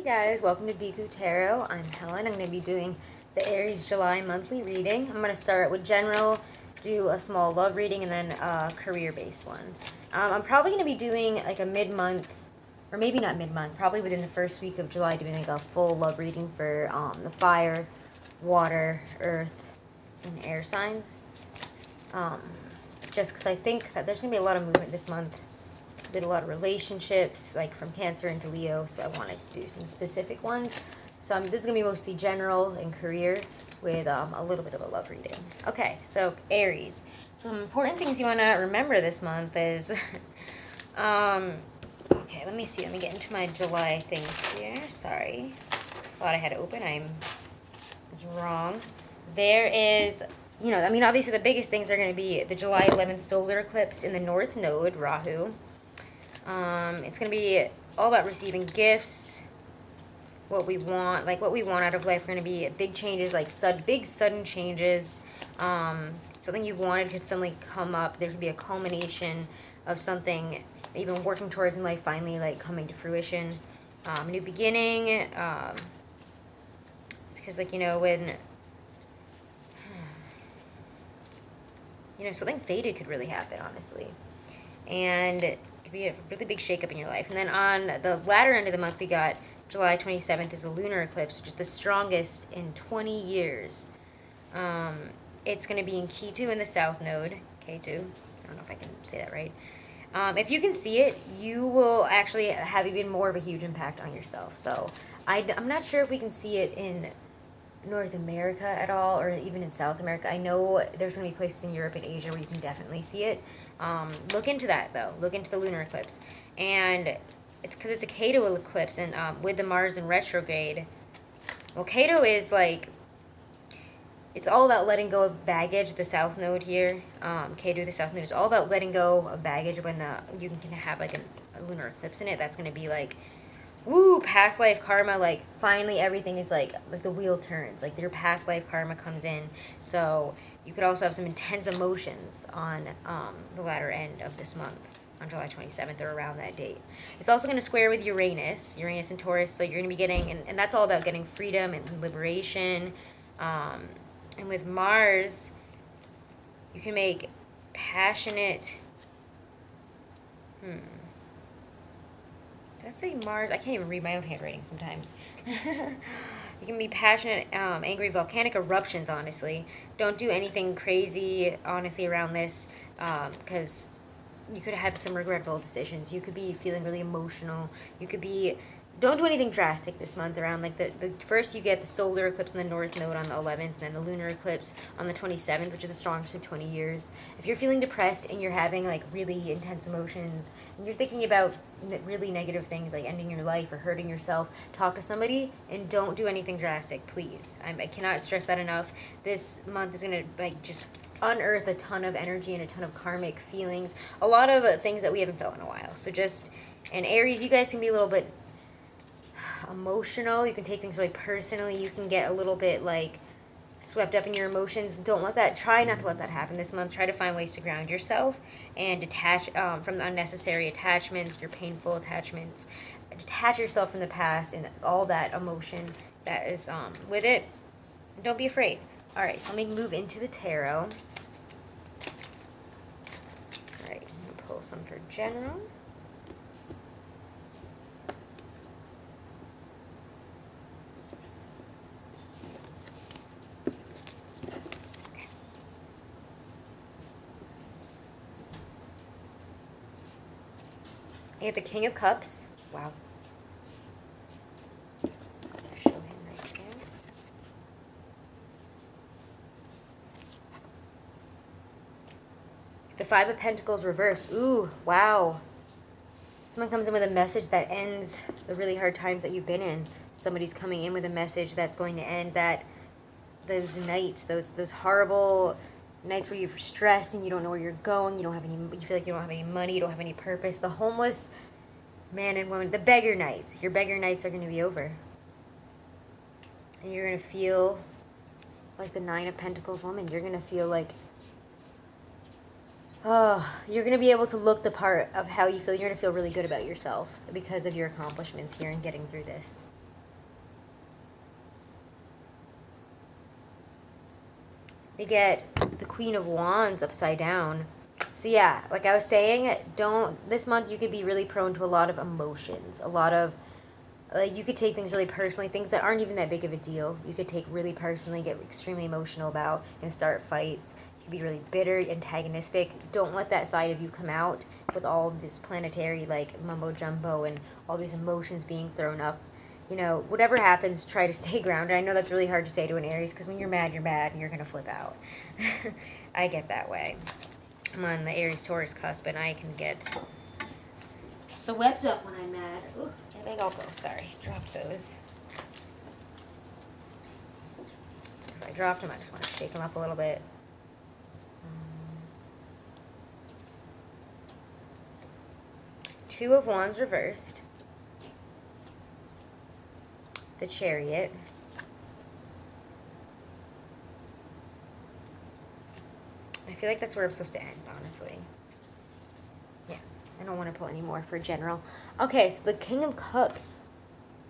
Hey guys, welcome to Deku Tarot. I'm Helen. I'm going to be doing the Aries July monthly reading. I'm going to start with general, do a small love reading, and then a career-based one. I'm probably going to be doing like a mid-month, or maybe not mid-month, probably within the first week of July, doing like a full love reading for the fire, water, earth, and air signs. Just because I think that there's going to be a lot of movement this month. Did a lot of relationships, like from Cancer into Leo, so I wanted to do some specific ones. So this is going to be mostly general and career with a little bit of a love reading. Okay, so Aries. Some important things you want to remember this month is, okay, let me see. Let me get into my July things here. Sorry. Thought I had it open. I was wrong. There is, I mean, obviously the biggest things are going to be the July 11th solar eclipse in the North Node, Rahu. It's going to be all about receiving gifts, what we want out of life. Are going to be big changes, like big sudden changes. Something you wanted could suddenly come up. There could be a culmination of something that you've been working towards in life finally like coming to fruition. A new beginning. It's because when something faded could really happen, honestly. And it could be a really big shakeup in your life. And then on the latter end of the month, we got July 27th is a lunar eclipse, which is the strongest in 20 years. It's going to be in Ketu in the South Node. K2. I don't know if I can say that right. If you can see it, you will actually have even more of a huge impact on yourself. So I'm not sure if we can see it in North America at all, or even in South America. I know there's going to be places in Europe and Asia where you can definitely see it. Look into that, though. Look into the lunar eclipse. And it's because it's a Ketu eclipse, and with the Mars in retrograde, well, Ketu is like, it's all about letting go of baggage, the South Node here. Ketu, the South Node, is all about letting go of baggage when you can have like a lunar eclipse in it. That's going to be like, woo, past life karma, like finally everything is like the wheel turns, like your past life karma comes in. So you could also have some intense emotions on the latter end of this month, on July 27th or around that date. It's also going to square with Uranus and Taurus, so you're going to be getting, and that's all about getting freedom and liberation. And with Mars, you can make passionate, Did I say Mars? I can't even read my own handwriting sometimes. You can be passionate, angry, volcanic eruptions, honestly. Don't do anything crazy, honestly, around this, because you could have some regrettable decisions. You could be feeling really emotional. You could be... Don't do anything drastic this month around, like, the first you get the solar eclipse in the North Node on the 11th, and then the lunar eclipse on the 27th, which is the strongest in 20 years. If you're feeling depressed and you're having, like, really intense emotions, and you're thinking about really negative things, like ending your life or hurting yourself, talk to somebody, and don't do anything drastic, please. I cannot stress that enough. This month is going to, like, just unearth a ton of energy and a ton of karmic feelings. A lot of things that we haven't felt in a while. So just... And Aries, you guys can be a little bit emotional. You can take things really personally. You can get a little bit like swept up in your emotions. Don't let that, try not to let that happen this month. Try to find ways to ground yourself and detach from the unnecessary attachments, your painful attachments. Detach yourself from the past and all that emotion that is with it. Don't be afraid. Alright, so let me move into the tarot. Alright, I'm going to pull some for general. I get the King of Cups. Wow. I'll show him right there. The Five of Pentacles reversed. Ooh, wow. Someone comes in with a message that ends the really hard times that you've been in. Somebody's coming in with a message that's going to end those nights, those horrible nights where you're stressed and you don't know where you're going, you feel like you don't have any money, you don't have any purpose. The homeless man and woman, the beggar nights. Your beggar nights are going to be over. And you're going to feel like the Nine of Pentacles woman. You're going to feel like, oh, you're going to be able to look the part of how you feel. You're going to feel really good about yourself because of your accomplishments here and getting through this. we get the Queen of Wands upside down. So yeah, like I was saying, this month you could be really prone to a lot of emotions, a lot of, you could take things really personally, things that aren't even that big of a deal. You could take really personally, get extremely emotional about, and start fights. You could be really bitter, antagonistic. Don't let that side of you come out with all this planetary, like, mumbo-jumbo and all these emotions being thrown up. You know, whatever happens, try to stay grounded. I know that's really hard to say to an Aries, because when you're mad, and you're going to flip out. I get that way. I'm on the Aries-Taurus cusp, and I can get swept up when I'm mad. Ooh, I think I'll go. Sorry, dropped those. Because I dropped them, I just want to shake them up a little bit. Two of Wands reversed. The Chariot. I feel like that's where I'm supposed to end, honestly. Yeah, I don't want to pull any more for general. Okay, so the King of Cups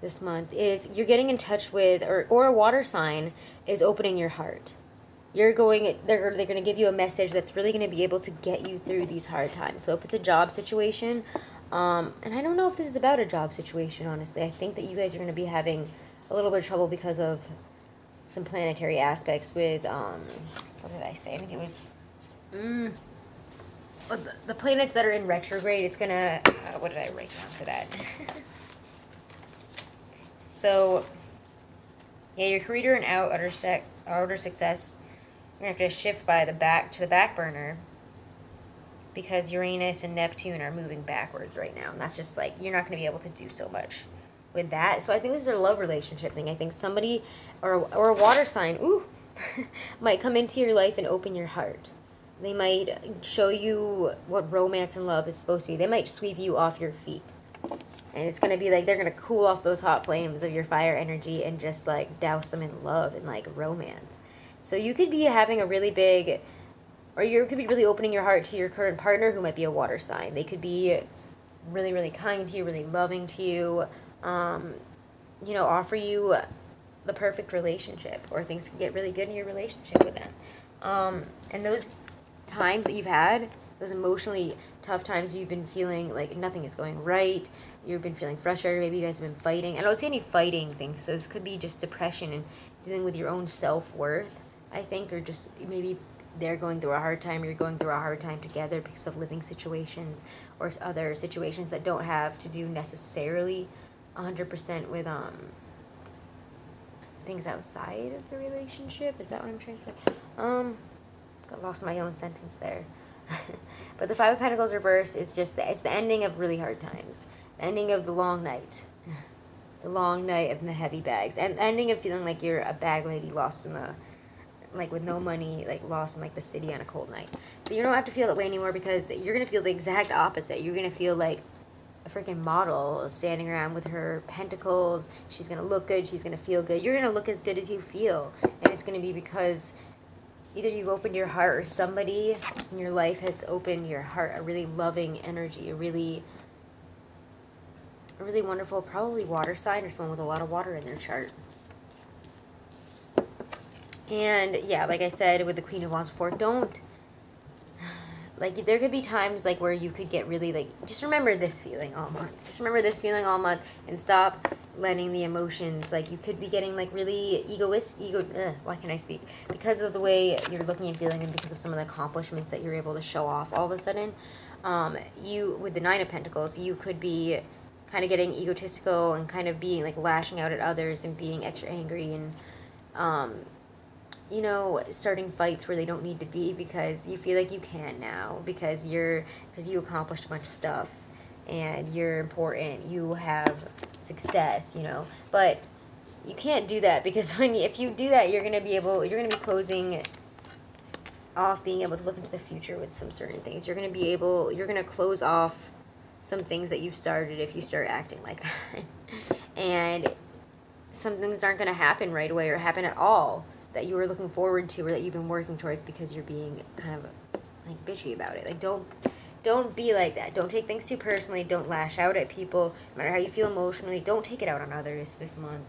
this month is you're getting in touch with, or a water sign is opening your heart. They're going to give you a message that's really going to be able to get you through these hard times. So if it's a job situation, and I don't know if this is about a job situation, honestly. I think that you guys are going to be having a little bit of trouble because of some planetary aspects with, what did I say? I think it was, the planets that are in retrograde. It's going to, what did I write down for that? So, yeah, your career and outer success, you're going to have to shift to the back burner because Uranus and Neptune are moving backwards right now. And that's just like, you're not going to be able to do so much with that. So I think this is a love relationship thing. I think somebody, or a water sign, might come into your life and open your heart. They might show you what romance and love is supposed to be. They might sweep you off your feet. And it's going to be like, they're going to cool off those hot flames of your fire energy and just like douse them in love and like romance. So you could be having a really big, or you could be really opening your heart to your current partner who might be a water sign. They could be really, really kind to you, really loving to you, you know, offer you the perfect relationship, or things can get really good in your relationship with them. And those times that you've had, those emotionally tough times you've been feeling like nothing is going right, you've been feeling frustrated, maybe you guys have been fighting. I don't see any fighting things, so this could be just depression and dealing with your own self-worth, I think, or just maybe they're going through a hard time, you're going through a hard time together because of living situations or other situations that don't have to do necessarily 100% with things outside of the relationship. Is that what I'm trying to say? Got lost in my own sentence there. But the Five of Pentacles reverse is just it's the ending of really hard times, the ending of the long night, the long night of the heavy bags, and the ending of feeling like you're a bag lady lost in the, like, with no money, like lost in like the city on a cold night. So you don't have to feel that way anymore, because you're gonna feel the exact opposite. You're gonna feel like a freaking model standing around with her pentacles. She's gonna look good, she's gonna feel good, you're gonna look as good as you feel. And it's gonna be because either you've opened your heart, or somebody in your life has opened your heart, a really loving energy, a really wonderful, probably water sign, or someone with a lot of water in their chart. And yeah, like I said with the Queen of Wands before, don't, like, there could be times like where you could get really like, just remember this feeling all month. Just remember this feeling all month, and stop letting the emotions, like, you could be getting like really why can't I speak? Because of the way you're looking and feeling, and because of some of the accomplishments that you're able to show off all of a sudden, you, with the Nine of Pentacles, you could be kind of getting egotistical and kind of being like lashing out at others and being extra angry, and you know, starting fights where they don't need to be, because you feel like you can now, because you accomplished a bunch of stuff and you're important, you have success, you know. But you can't do that, because if you do that, you're gonna be closing off being able to look into the future with some certain things. You're gonna close off some things that you've started if you start acting like that. And some things aren't gonna happen right away, or happen at all, that you were looking forward to, or that you've been working towards, because you're being kind of like bitchy about it. Like, don't be like that. Don't take things too personally. Don't lash out at people. No matter how you feel emotionally, don't take it out on others this month.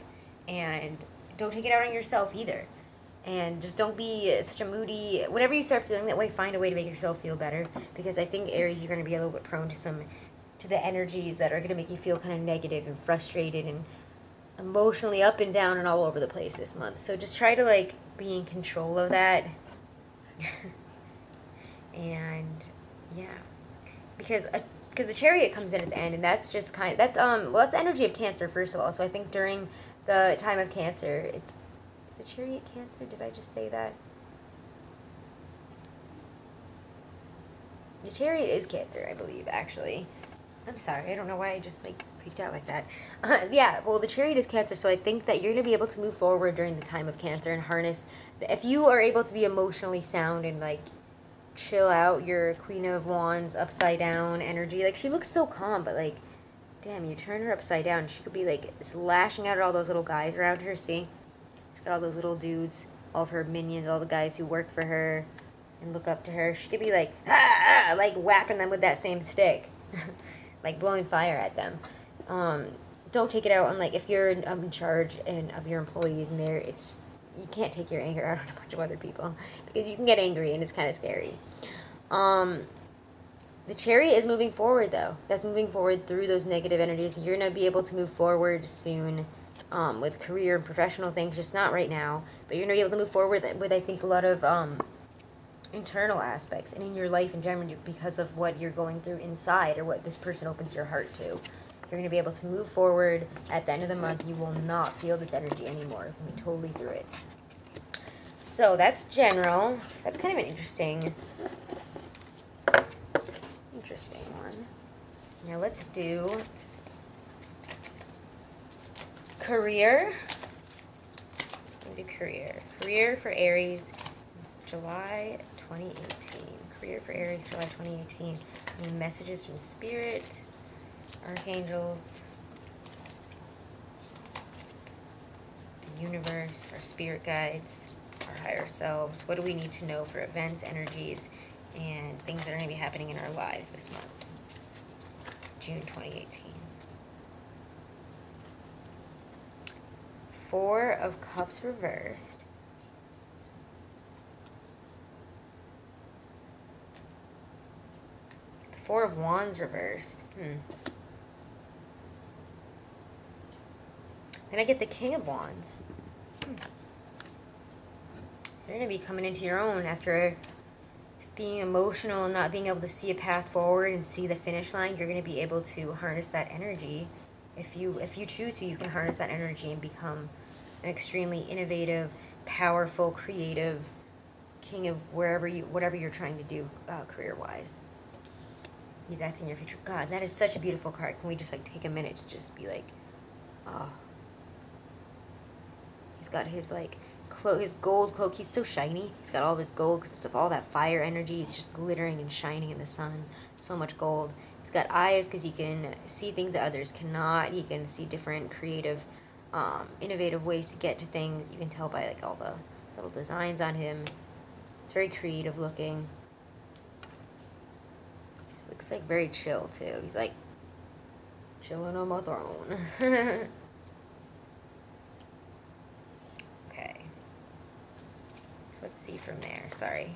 And don't take it out on yourself either. And just don't be such a moody, whenever you start feeling that way, find a way to make yourself feel better, because I think Aries, you're going to be a little bit prone to the energies that are going to make you feel kind of negative and frustrated and emotionally up and down and all over the place this month. So just try to like be in control of that. And yeah, because the Chariot comes in at the end, and that's just that's the energy of Cancer, first of all. So I think during the time of Cancer, is the Chariot Cancer? Did I just say that? The Chariot is Cancer, I believe, actually. I'm sorry, I don't know why I just like freaked out like that. Yeah, well, the Chariot is Cancer, so I think that you're going to be able to move forward during the time of Cancer and harness. If you are able to be emotionally sound and like chill out your Queen of Wands upside down energy, like she looks so calm, but like, damn, you turn her upside down, she could be like lashing out at all those little guys around her. See, she's got all those little dudes, all of her minions, all the guys who work for her and look up to her. She could be like, ah, like whapping them with that same stick. Like blowing fire at them. Don't take it out on, like, if you're in charge and of your employees, and it's just, you can't take your anger out on a bunch of other people, because you can get angry and it's kind of scary. The Chariot is moving forward, though. That's moving forward through those negative energies. You're going to be able to move forward soon with career and professional things, just not right now, but you're going to be able to move forward with I think, a lot of internal aspects and in your life in general, because of what you're going through inside or what this person opens your heart to. You're going to be able to move forward at the end of the month. You will not feel this energy anymore. You'll be totally through it. So that's general. That's kind of an interesting one. Now let's do career. We'll do career. Career for Aries, July 2018. Career for Aries, July 2018. Any messages from Spirit, Archangels, the universe, our spirit guides, our higher selves. What do we need to know for events, energies, and things that are going to be happening in our lives this month? June 2018. Four of Cups reversed. Four of Wands reversed. Then I get the King of Wands. You're going to be coming into your own after being emotional and not being able to see a path forward and see the finish line. You're going to be able to harness that energy. If you choose to, you can harness that energy and become an extremely innovative, powerful, creative king of whatever you're trying to do career-wise. Yeah, that's in your future. God, that is such a beautiful card. Can we just like take a minute to just be like, oh. He's got his like his gold cloak. He's so shiny. He's got all this gold because of all that fire energy. He's just glittering and shining in the sun. So much gold. He's got eyes because he can see things that others cannot. He can see different creative, innovative ways to get to things. You can tell by like all the little designs on him. It's very creative looking. Looks like very chill too. He's like chilling on my throne. Okay. So let's see from there. Sorry.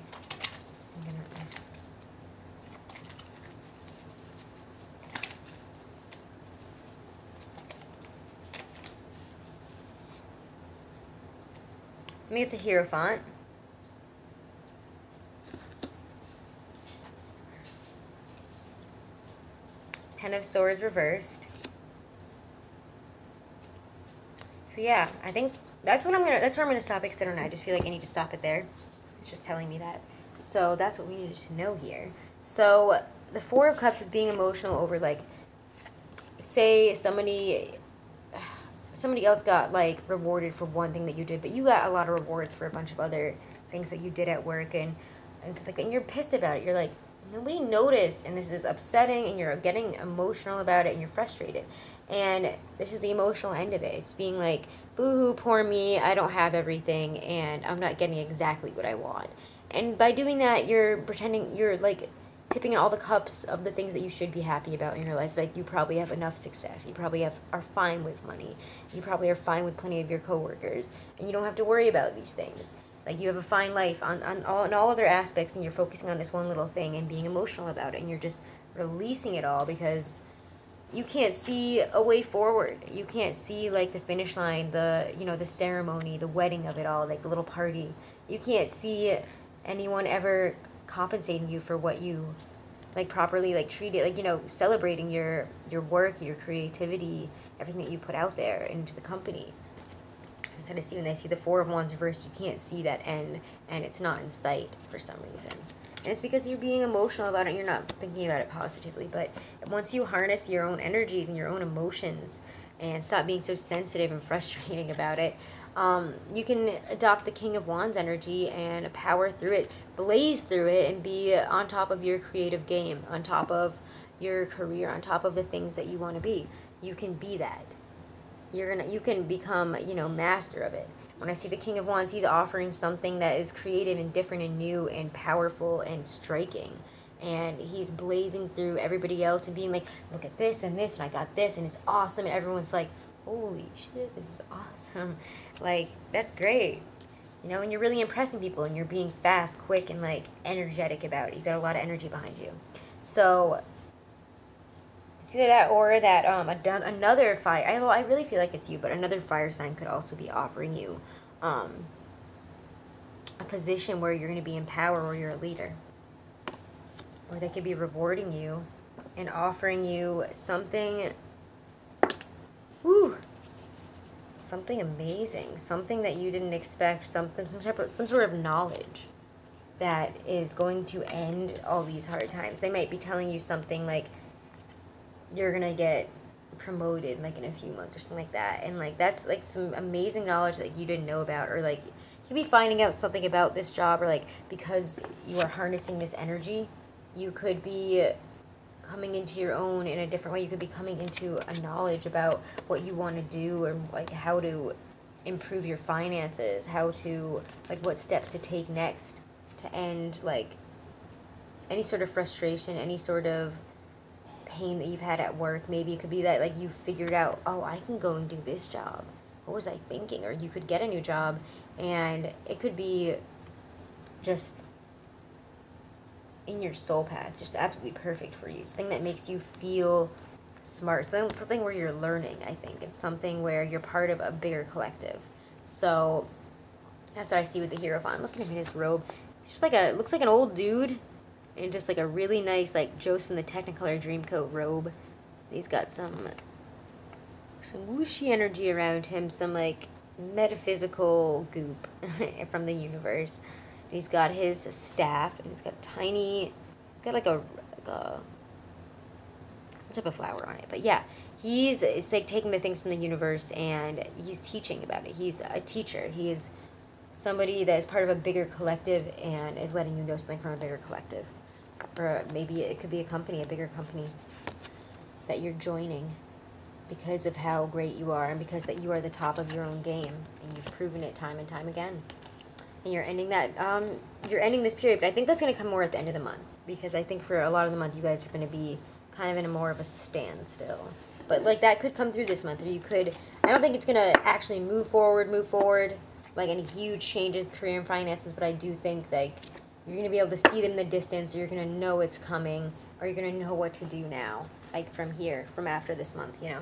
Let me get the Hierophant. Ten of Swords reversed. So yeah, I think that's where I'm gonna stop it, because I don't know, I just feel like I need to stop it there. It's just telling me that. So that's what we needed to know here. So the Four of Cups is being emotional over, like, say somebody else got like rewarded for one thing that you did, but you got a lot of rewards for a bunch of other things that you did at work and stuff like that, and you're pissed about it. You're like, nobody noticed, and this is upsetting, and you're getting emotional about it, and you're frustrated. And this is the emotional end of it. It's being like, boo-hoo, poor me, I don't have everything, and I'm not getting exactly what I want. And by doing that, you're pretending, you're like tipping in all the cups of the things that you should be happy about in your life. Like, you probably have enough success. You probably are fine with money. You probably are fine with plenty of your coworkers. And you don't have to worry about these things. Like, you have a fine life on all other aspects, and you're focusing on this one little thing and being emotional about it, and you're just releasing it all because you can't see a way forward. You can't see, like, the finish line, the, you know, the ceremony, the wedding of it all, like the little party. You can't see anyone ever compensating you for what you, like, properly, like, treat it, like, you know, celebrating your work, your creativity, everything that you put out there into the company. Instead of when they see the Four of Wands reversed, you can't see that end, and it's not in sight for some reason. And it's because you're being emotional about it, and you're not thinking about it positively. But once you harness your own energies and your own emotions and stop being so sensitive and frustrating about it, you can adopt the King of Wands energy and power through it, blaze through it, and be on top of your creative game, on top of your career, on top of the things that you want to be. You can be that. You can become, you know, master of it. When I see the King of Wands, he's offering something that is creative and different and new and powerful and striking. And he's blazing through everybody else and being like, look at this, and I got this, and it's awesome. And everyone's like, holy shit, this is awesome. Like, that's great. You know, and you're really impressing people, and you're being fast, quick, and, like, energetic about it. You've got a lot of energy behind you. So it's either that or that another fire. I really feel like it's you, but another fire sign could also be offering you a position where you're going to be in power, or you're a leader. Or they could be rewarding you and offering you something, something amazing, something that you didn't expect, some sort of knowledge that is going to end all these hard times. They might be telling you something like, you're gonna get promoted, like, in a few months or something like that, and, like, that's, like, some amazing knowledge that you didn't know about, or, like, you could be finding out something about this job, or, like, because you are harnessing this energy, you could be coming into your own in a different way. You could be coming into a knowledge about what you want to do, or, like, how to improve your finances, how to, like, what steps to take next to end, like, any sort of frustration, any sort of pain that you've had at work. Maybe it could be that, like, you figured out, oh, I can go and do this job. What was I thinking? Or you could get a new job, and it could be just in your soul path, just absolutely perfect for you. Something that makes you feel smart. Something where you're learning, I think. It's something where you're part of a bigger collective. So that's what I see with the Hierophant. Look at him in his robe. He's just like looks like an old dude, and just, like, a really nice, like, Joseph from the Technicolor Dreamcoat robe. He's got some whooshy energy around him, some, like, metaphysical goop from the universe. He's got his staff, and he's got like some type of flower on it. But yeah, it's like taking the things from the universe, and he's teaching about it. He's a teacher. He's somebody that is part of a bigger collective and is letting you know something from a bigger collective. Or maybe it could be a bigger company that you're joining because of how great you are, and because that you are the top of your own game, and you've proven it time and time again. And you're ending this period, but I think that's going to come more at the end of the month, because I think for a lot of the month you guys are going to be kind of in a more of a standstill. But, like, that could come through this month, or you could, I don't think it's going to actually move forward, like, any huge changes in career and finances, but I do think, like, you're going to be able to see them in the distance, or you're going to know it's coming, or you're going to know what to do now, like, from after this month, you know.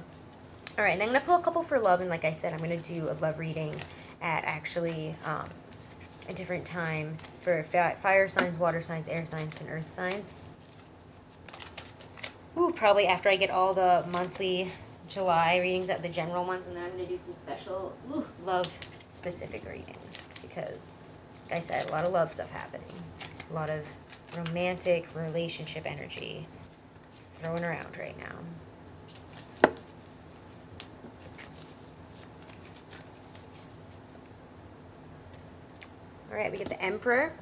All right, and I'm going to pull a couple for love, and like I said, I'm going to do a love reading at actually a different time for fire signs, water signs, air signs, and earth signs. Probably after I get all the monthly July readings at the general ones, and then I'm going to do some special love-specific readings, because, like I said, a lot of love stuff happening. A lot of romantic relationship energy thrown around right now. Alright, we get the Emperor.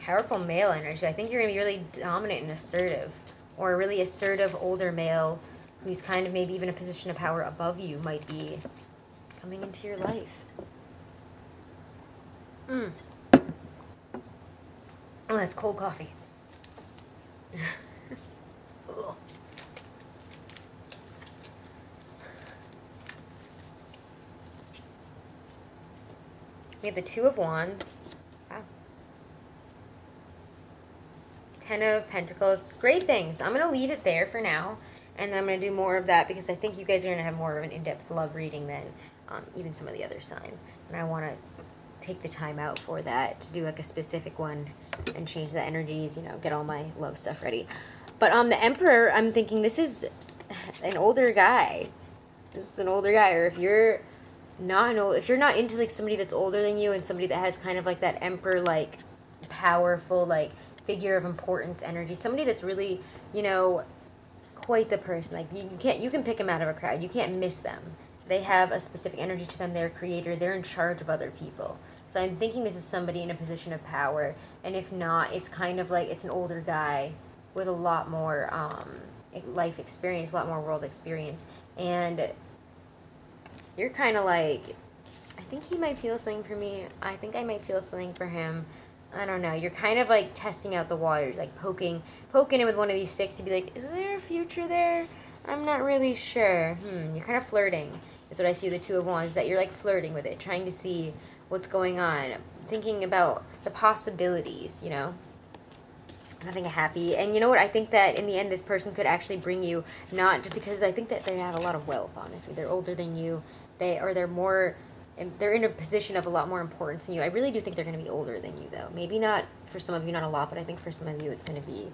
Powerful male energy. I think you're going to be really dominant and assertive. Or a really assertive older male who's kind of maybe even a position of power above you might be coming into your life. Oh, that's cold coffee. We have the Two of Wands. Wow. Ten of Pentacles. Great things. I'm going to leave it there for now. And then I'm going to do more of that because I think you guys are going to have more of an in-depth love reading than even some of the other signs. And I want to take the time out for that to do like a specific one and change the energies, you know, get all my love stuff ready. But the Emperor, I'm thinking this is an older guy. This is an older guy. Or if you're not into like somebody that's older than you and somebody that has kind of like that Emperor like powerful like figure of importance energy, somebody that's really, you know, quite the person. Like you can pick them out of a crowd. You can't miss them. They have a specific energy to them. They're a creator. They're in charge of other people. So I'm thinking this is somebody in a position of power. And if not, it's kind of like it's an older guy with a lot more life experience, a lot more world experience. And you're kind of like, I think he might feel something for me. I think I might feel something for him. I don't know. You're kind of like testing out the waters, like poking it with one of these sticks to be like, is there a future there? I'm not really sure. You're kind of flirting. That's what I see with the Two of Wands, that you're like flirting with it, trying to see what's going on, thinking about the possibilities, you know, having a happy. And you know what? I think that in the end, this person could actually bring you, not because I think that they have a lot of wealth, honestly. They're older than you. They're in a position of a lot more importance than you. I really do think they're going to be older than you, though. Maybe not for some of you, not a lot, but I think for some of you it's going to be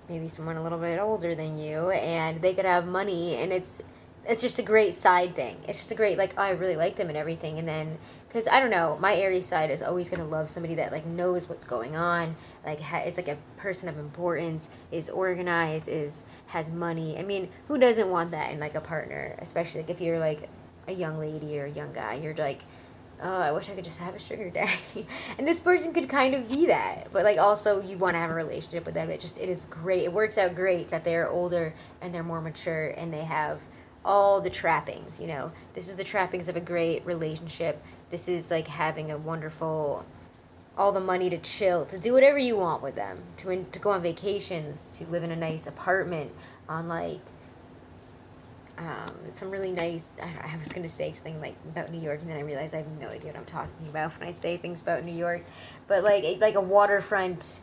maybe someone a little bit older than you, and they could have money, and it's just a great side thing. It's just a great, like, oh, I really like them and everything, and then, because, I don't know, my Aries side is always going to love somebody that, like, knows what's going on, like, is, like, a person of importance, is organized, has money. I mean, who doesn't want that in, like, a partner, especially, like, if you're, like, a young lady or a young guy, you're like, oh, I wish I could just have a sugar daddy. And this person could kind of be that. But, like, also, you want to have a relationship with them. It is great. It works out great that they're older and they're more mature and they have all the trappings, you know. This is the trappings of a great relationship. This is, like, having a wonderful, all the money to chill, to do whatever you want with them. To go on vacations, to live in a nice apartment, on, like, some really nice, I was going to say something like about New York, and then I realized I have no idea what I'm talking about when I say things about New York, but like a waterfront,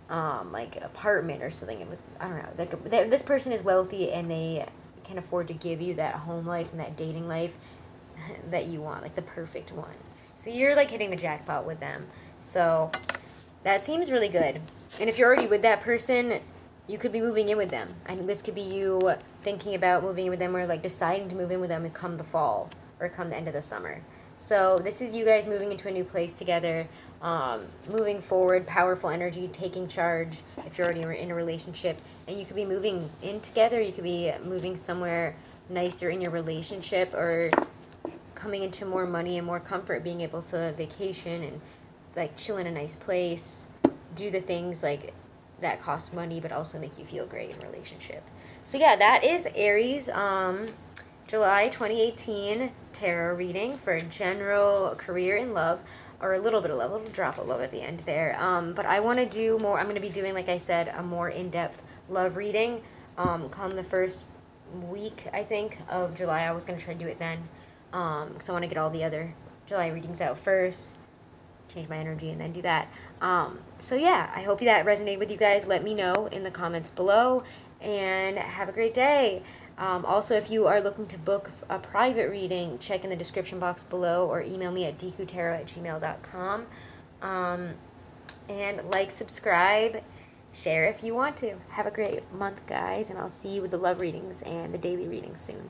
like apartment or something. I don't know, like this person is wealthy and they can afford to give you that home life and that dating life that you want, like the perfect one. So you're like hitting the jackpot with them. So that seems really good. And if you're already with that person, you could be moving in with them. I think this could be you thinking about moving in with them, or like deciding to move in with them and come the fall or come the end of the summer. So this is you guys moving into a new place together, moving forward, powerful energy, taking charge if you're already in a relationship. And you could be moving in together. You could be moving somewhere nicer in your relationship, or coming into more money and more comfort, being able to vacation and like chill in a nice place, do the things like that cost money but also make you feel great in a relationship. So yeah, that is Aries July 2018 tarot reading for general career and love, or a little bit of love, a little drop of love at the end there. But I want to do more. I'm going to be doing, like I said, a more in-depth love reading come the first week, I think, of July. I was going to try to do it then because I want to get all the other July readings out first, change my energy, and then do that. So yeah, I hope that resonated with you guys. Let me know in the comments below, and have a great day. Also, if you are looking to book a private reading, check in the description box below or email me at dekutarot@gmail.com. And like, subscribe, share if you want to. Have a great month, guys, and I'll see you with the love readings and the daily readings soon.